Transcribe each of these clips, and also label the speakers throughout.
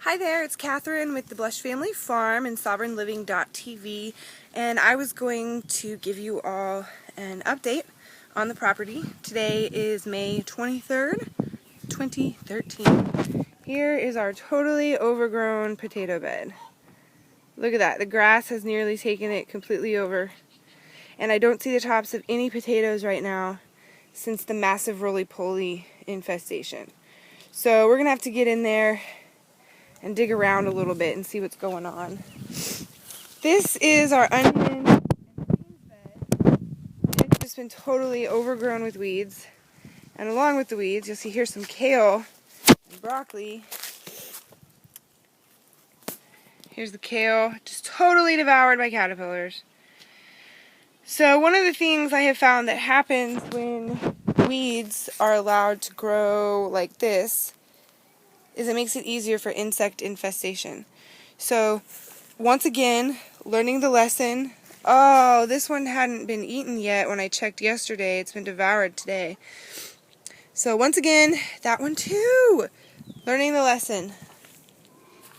Speaker 1: Hi there, it's Catherine with the Blush Family Farm and SovereignLiving.tv, and I was going to give you all an update on the property. Today is May 23rd, 2013. Here is our totally overgrown potato bed. Look at that, the grass has nearly taken it completely over, and I don't see the tops of any potatoes right now since the massive roly-poly infestation. So we're going to have to get in there and dig around a little bit and see what's going on. This is our onion and beans bed. It's just been totally overgrown with weeds. And along with the weeds, you'll see here some kale and broccoli. Here's the kale, just totally devoured by caterpillars. So one of the things I have found that happens when weeds are allowed to grow like this is it makes it easier for insect infestation. So once again, learning the lesson. Oh, this one hadn't been eaten yet when I checked yesterday. It's been devoured today. So once again, that one too. Learning the lesson.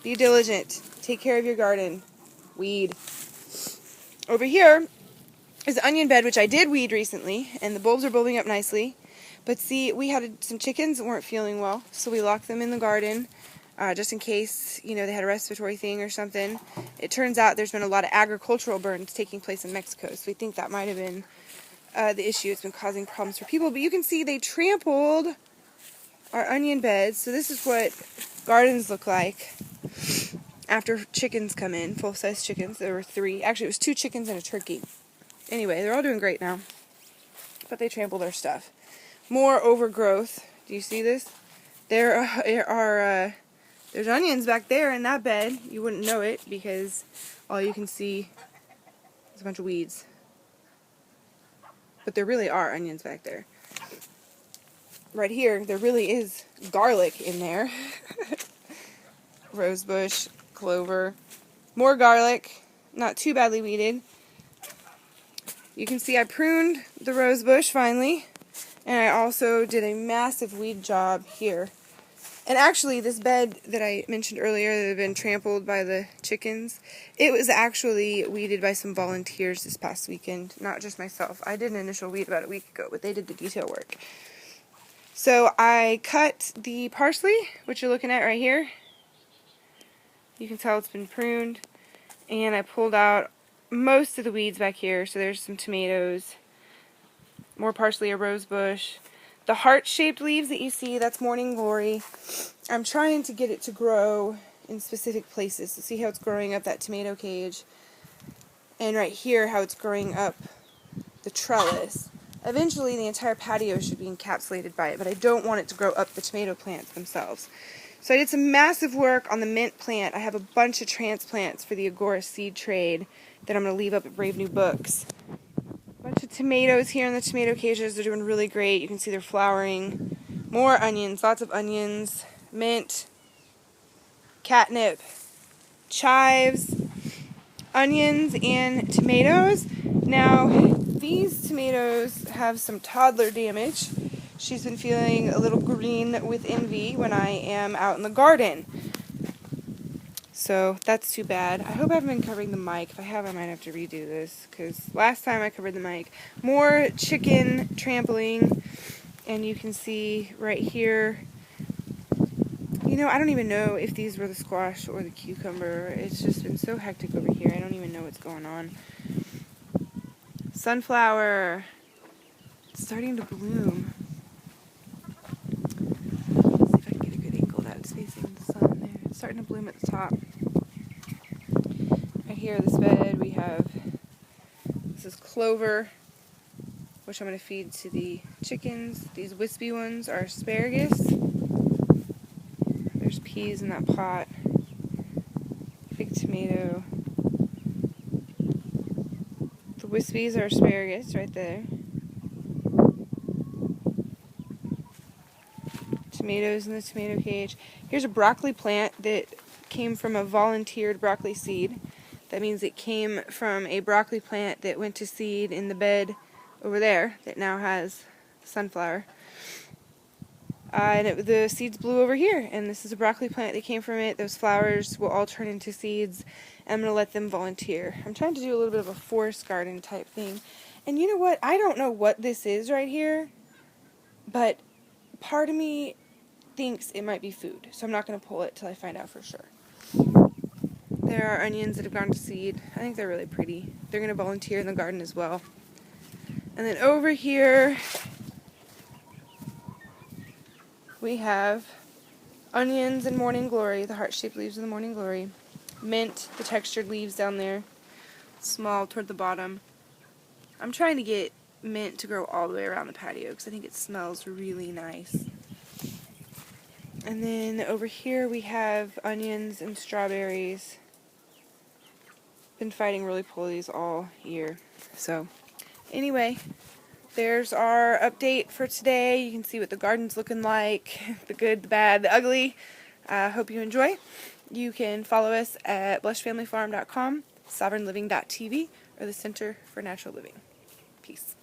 Speaker 1: Be diligent. Take care of your garden. Weed. Over here is the onion bed, which I did weed recently, and the bulbs are bulbing up nicely. But see, we had some chickens that weren't feeling well, so we locked them in the garden just in case, they had a respiratory thing or something. It turns out there's been a lot of agricultural burns taking place in Mexico, so we think that might have been the issue. It's been causing problems for people. But you can see they trampled our onion beds, so this is what gardens look like after chickens come in, full-size chickens. There were 3. Actually, it was 2 chickens and a turkey. Anyway, they're all doing great now, but they trampled our stuff. More overgrowth. Do you see this? There's onions back there in that bed. You wouldn't know it because all you can see is a bunch of weeds. But there really are onions back there. Right here, there really is garlic in there. Rosebush, clover, more garlic. Not too badly weeded. You can see I pruned the rosebush finally. And I also did a massive weed job here. And actually, this bed that I mentioned earlier that had been trampled by the chickens, it was actually weeded by some volunteers this past weekend, not just myself. I did an initial weed about a week ago, but they did the detail work. So I cut the parsley, which you're looking at right here. You can tell it's been pruned. And I pulled out most of the weeds back here. So there's some tomatoes, more parsley, a rosebush. The heart-shaped leaves that you see, that's morning glory. I'm trying to get it to grow in specific places. So see how it's growing up that tomato cage. And right here, how it's growing up the trellis. Eventually, the entire patio should be encapsulated by it, but I don't want it to grow up the tomato plants themselves. So I did some massive work on the mint plant. I have a bunch of transplants for the Agora seed trade that I'm going to leave up at Brave New Books. Bunch of tomatoes here in the tomato cages. They're doing really great. You can see they're flowering. More onions, lots of onions, mint, catnip, chives, onions, and tomatoes. Now, these tomatoes have some toddler damage. She's been feeling a little green with envy when I am out in the garden. So that's too bad. I hope I haven't been covering the mic. If I have, I might have to redo this because last time I covered the mic. More chicken trampling, and you can see right here, I don't even know if these were the squash or the cucumber. It's just been so hectic over here. I don't even know what's going on. Sunflower. It's starting to bloom. Let's see if I can get a good angle that's facing the sun there. It's starting to bloom at the top. Here, this bed, this is clover, which I'm going to feed to the chickens. These wispy ones are asparagus. There's peas in that pot. Big tomato. The wispies are asparagus right there. Tomatoes in the tomato cage. Here's a broccoli plant that came from a volunteered broccoli seed. That means it came from a broccoli plant that went to seed in the bed over there that now has sunflower. The seeds blew over here, and this is a broccoli plant that came from it. Those flowers will all turn into seeds, and I'm going to let them volunteer. I'm trying to do a little bit of a forest garden type thing. And you know what? I don't know what this is right here, but part of me thinks it might be food, so I'm not going to pull it till I find out for sure. There are onions that have gone to seed. I think they're really pretty. They're going to volunteer in the garden as well. And then over here, we have onions and morning glory, the heart-shaped leaves of the morning glory. Mint, the textured leaves down there, small toward the bottom. I'm trying to get mint to grow all the way around the patio because I think it smells really nice. And then over here we have onions and strawberries. Been fighting roly-polies all year. So anyway, there's our update for today. You can see what the garden's looking like, the good, the bad, the ugly. Hope you enjoy. You can follow us at blushfamilyfarm.com, sovereignliving.tv, or the Center for Natural Living. Peace.